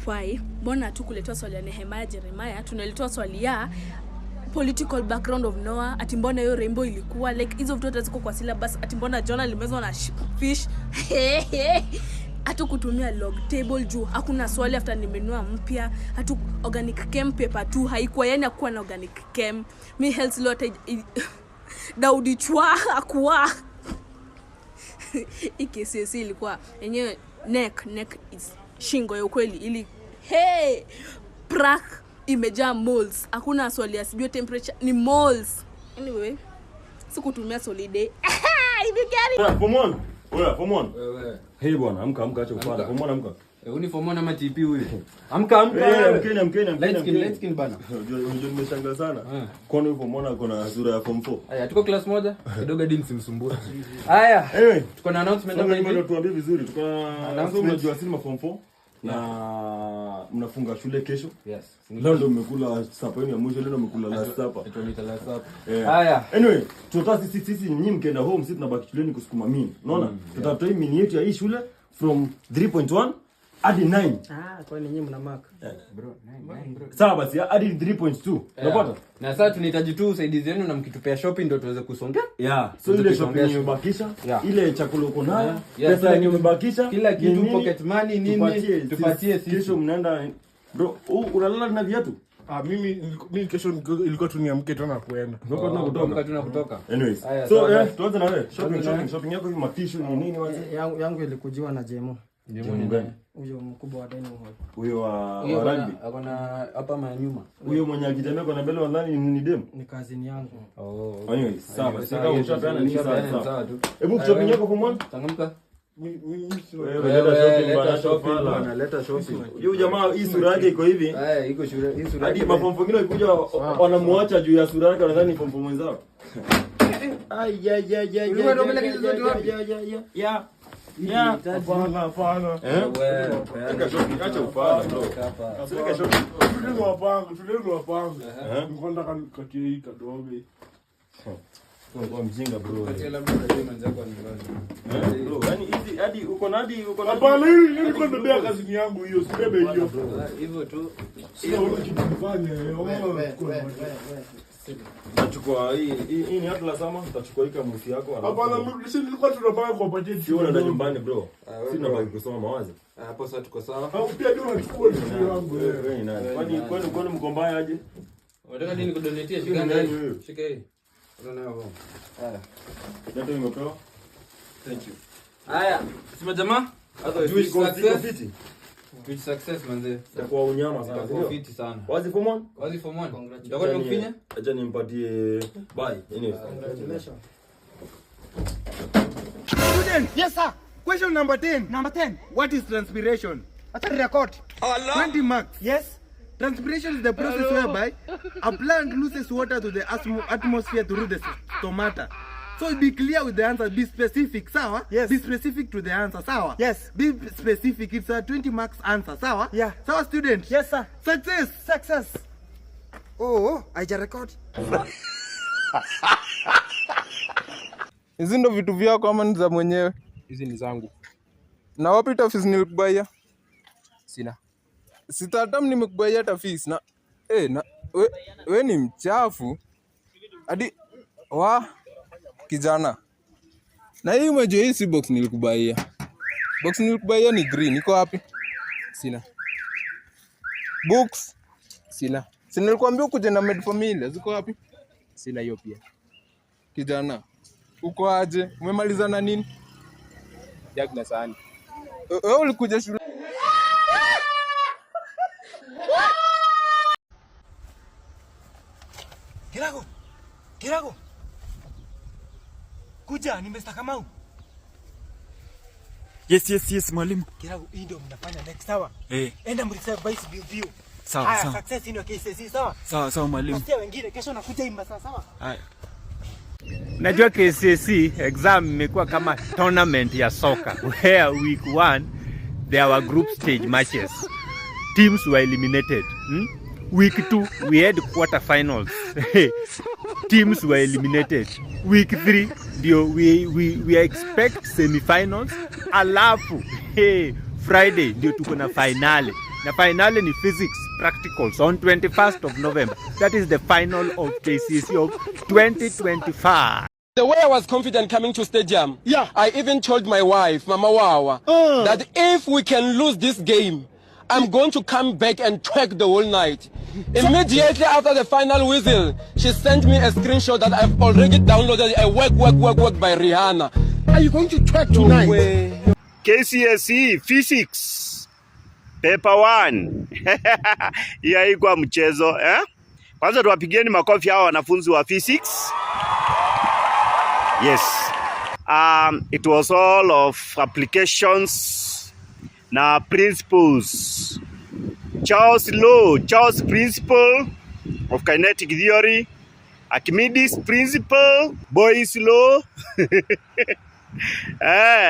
why mbona hatukuletwa swali ya Nehemiah Jeremiah, tunaletwa swali ya political background of Noah, ati mbona hiyo rainbow ilikuwa like hizo vitu hata ziko kwa syllabus, ati mbona Jonah limezwa na fish hatu kutumia log table juu hakuna swali after nimenua mpya, hatu organic chem paper 2 haikuwa, yani hakuwa na organic chem, mi health lot Daudi chwa akwa IKCSE ilikuwa yenyewe neck is shingo ya ukweli ili prak imejaa moles, hakuna swali ya sijui temperature ni moles. Anyway sikutumia solide form 1 wewe hey bwana amka acha ufala form 1 amka uniform 1 ama TP huyu amka let's skin bana unajua nimeshangaa sana kwa nini form 1 kuna sura ya form 4. Haya tuko class moja kidogo dini simsumbua. Haya tuko na announcement hapa hivi, tuambie vizuri, tuko na unajua sisi form 4 na mnafunga shule kesho. Yes. Leo ndio mmekula supper ya mwisho, leo mmekula last supper. Tutamita last supper. Haya. Anyway, tutata sisi nyinyi mkenda home, sisi tunabaki shuleni kusukuma mini. Unaona? Tutafuta hii mini yetu ya hii shule from 3.1 hadi 9. Kwa nini nyinyi mna mark? Bro, 9 bro. Sawa basi hadi 3.2. Unapata? Na sasa tunahitaji tu usaidizi wenu na mkitupea shopping ndio tuweze kusongea. So ile shopping umebakisha, ile chakula uko nayo, pesa yenyewe umebakisha, kila kitu pocket money nini tupatie sisi. Kesho mnaenda bro, unalala na viatu? Mimi kesho ilikuwa tu niamke tu na kuenda. Tunakutoka. Anyways. Tuanze na wewe. Shopping yako hivi matishu ni nini waje? Yangu ilikujiwa na Jemo. Jemo ni gani? Huyo mkubwa wa dining hall. Huyo wa rugby. Akona hapa manyuma. Huyo mwenye akitembea kwa mbele wadhani ni demu. Ni cousin yangu. Anyways, sawa. Sasa ushapeana ni sawa tu. Hebu shopping yako kumwona? Changamka. Leta shopping. Huyo jamaa hii sura yake iko hivi. Iko sura hii sura. Hadi mapompo wengine wakikuja wanamuacha juu ya sura yake wanadhani pompo mwenzao. Hapana. Acha ufala bro. Sika shopping. Tulio wapanga. Nikonda katie hii kadogo. Kwa mjinga bro. Katia labda ndio manzako ni bro. Yaani hizi hadi uko na hapana hii nilikuwa nabeba kazi yangu hiyo, sibebe hiyo. Hivyo tu. Sio kitu kufanya. Tutachukua hii ni hata sama tutachukua hii kama mti yako. Hapana sisi nilikuwa tunapanga kwa budget. Sio unaenda nyumbani bro. Sisi tunabaki kusoma mawazo. Hapo sasa tuko sawa. Au pia ndio unachukua vitu yangu wewe nani? Kwani mkombaya aje? Unataka nini kudonetia shika ndani? Shika hii. Unaona hapo. Haya. Ndio nimepewa. Thank you. Haya, sema jamaa. Hata success. Good success manze. Kwa unyama sana. Kwa fiti sana. Wazi form 1? Wazi form 1. Ndio tunakufinya? Acha nimpatie bye. Anyway. Congratulations. Student, yes sir. Question number 10. Number 10. What is transpiration? Acha record. 20 marks. Yes. Transpiration is the process whereby a plant loses water to the atmosphere through the stomata. So be clear with the answer. Be specific, sawa? Yes. Be specific to the answer, sawa? Yes. Be specific. It's a 20 marks answer, sawa? Yeah. Sawa student? Yes sir. Success. Oh, aija record. Hizi ndo vitu vyako ama ni za mwenyewe? Hizi ni zangu. Na wapi tafis nilikubaia? Sina. Sitatam nimekubaia tafis na na we ni mchafu. Hadi kijana. Na hii umejua hii si box nilikubaia. Box nilikubaia ni green. Iko wapi? Sina. Books? Sina. Si nilikwambia ukuje na Med Familia. Ziko wapi? Sina hiyo pia. Kijana. Uko aje? Umemaliza na nini? Jag na sahani. Wewe ulikuja shule. Kirago. Kuja, ni Mr. Kamau. Yes mwalimu. Kirago, hii ndio mnafanya next sawa? Eh. Enda mreserve vice view. Sawa. Success ndio KCSE sawa? Sawa mwalimu. Usitie wengine kesho nakuja imba sawa? Haya. Najua KCSE exam imekuwa kama tournament ya soka where week 1 there were group stage matches. Teams were eliminated. Week 2 we had quarter finals. Teams were eliminated. Week 3 ndio we expect semi finals. Alafu Friday ndio tuko na finale. Na finally ni physics practicals on 21st of November. That is the final of KCSE of 2025. The way I was confident coming to stadium, I even told my wife, Mama Wawa, that if we can lose this game, I'm going to come back and twerk the whole night. Immediately after the final whistle, she sent me a screenshot that I've already downloaded a work by Rihanna. Are you going to twerk tonight? No way. KCSE Physics Paper 1. Hii haikuwa mchezo, eh? Kwanza tuwapigieni makofi hao wanafunzi wa physics. Yes. It was all of applications na principles. Charles principle of kinetic theory, Archimedes principle, Boyle's law.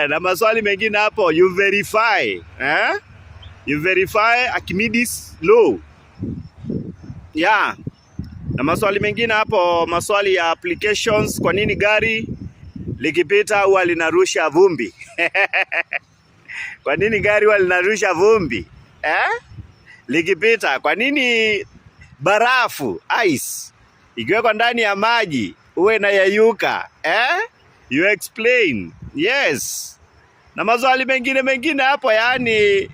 Na maswali mengine hapo you verify, You verify Archimedes law. Yeah. Na maswali mengine hapo, maswali ya applications, kwa nini gari likipita huwa linarusha vumbi? Kwa nini gari huwa linarusha vumbi? Likipita, kwa nini barafu, ice, ikiwekwa ndani ya maji huwa inayayuka? You explain. Yes. Na maswali mengine hapo, yani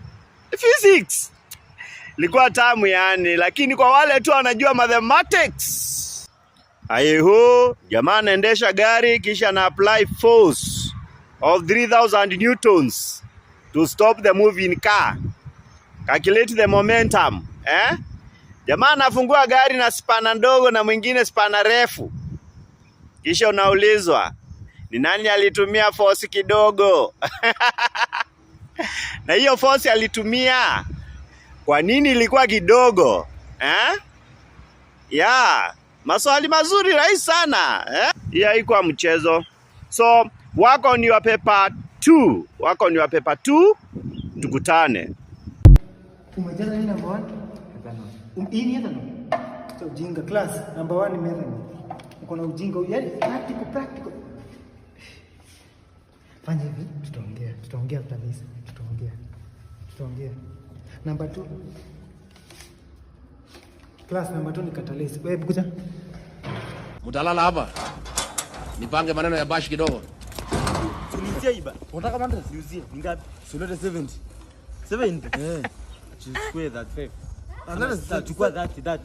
physics ilikuwa tamu yani, lakini kwa wale tu wanajua mathematics. Ayeho, jamaa anaendesha gari kisha na apply force of 3000 newtons to stop the moving car. Calculate the momentum, Jamaa anafungua gari na spana ndogo na mwingine spana refu. Kisha unaulizwa, ni nani alitumia force kidogo? Na hiyo force alitumia, kwa nini ilikuwa kidogo? Maswali mazuri rahisi sana, Hii haikuwa mchezo. So, work on your paper 2. Work on your paper 2. Tukutane. Umejaza nini number 1? Hii ni ethanol. So ujinga class number 1 ni ethanol. Uko na ujinga, yani practical. Fanya hivi, tutaongea after this. Tutaongea. Number 2. Class number 2 ni catalyst. Wewe bukuja. Mutalala hapa. Nipange maneno ya bash kidogo. Tulizia iba. Unataka mandra? Tulizia. Ni ngapi? Sulete 70. 70? Chukue that 5. Another chukua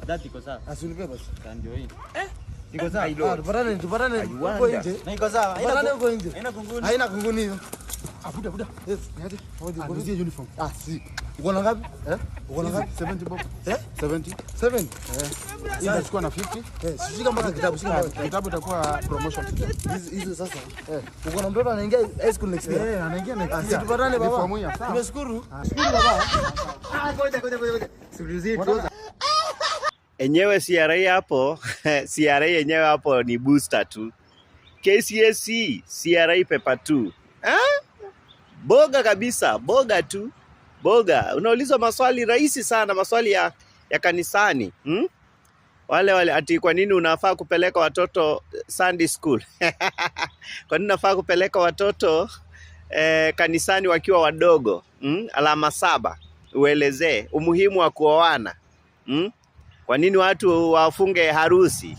that iko sawa. Asunipe basi. Ndio hii. Iko sawa hilo. Tupatane huko nje. Na iko sawa. Tupatane huko nje. Haina kunguni hiyo. Buda. Yes, niaje? Alizia uniform. Si. Uko na ngapi? Uko na ngapi? 70 bob. 70. 7. Inachukua na 50. Shika mpaka kitabu, kitabu itakuwa promotion. Hizo sasa. Uko na mtoto anaingia high school next year. Anaingia next year. Tupatane baba. Tumeshukuru. Shukuru baba. Ngoja. Sikilizie tu. Enyewe CRA hapo, CRA yenyewe hapo ni booster tu. KCSE CRA paper 2. Boga kabisa, boga tu. Boga. Unaulizwa maswali rahisi sana, maswali ya kanisani. Wale ati kwa nini unafaa kupeleka watoto Sunday school? Kwa nini unafaa kupeleka watoto kanisani wakiwa wadogo? Alama 7. Uelezee umuhimu wa kuoana. Kwa nini watu wafunge harusi?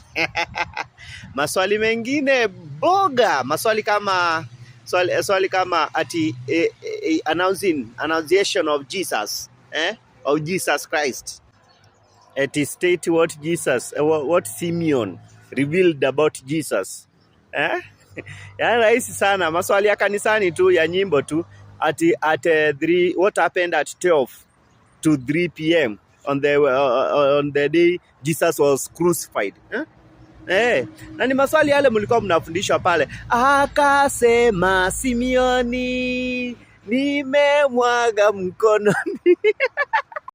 Maswali mengine boga, maswali kama swali kama ati annunciation of Jesus, of Jesus Christ. It state what Simeon revealed about Jesus. Ya rahisi sana, maswali ya kanisani tu, ya nyimbo tu. At 3, what happened at 12 to 3 p.m. on the day Jesus was crucified. Na ni maswali yale mlikuwa mnafundishwa pale. Akasema Simeoni, nimemwaga mkononi.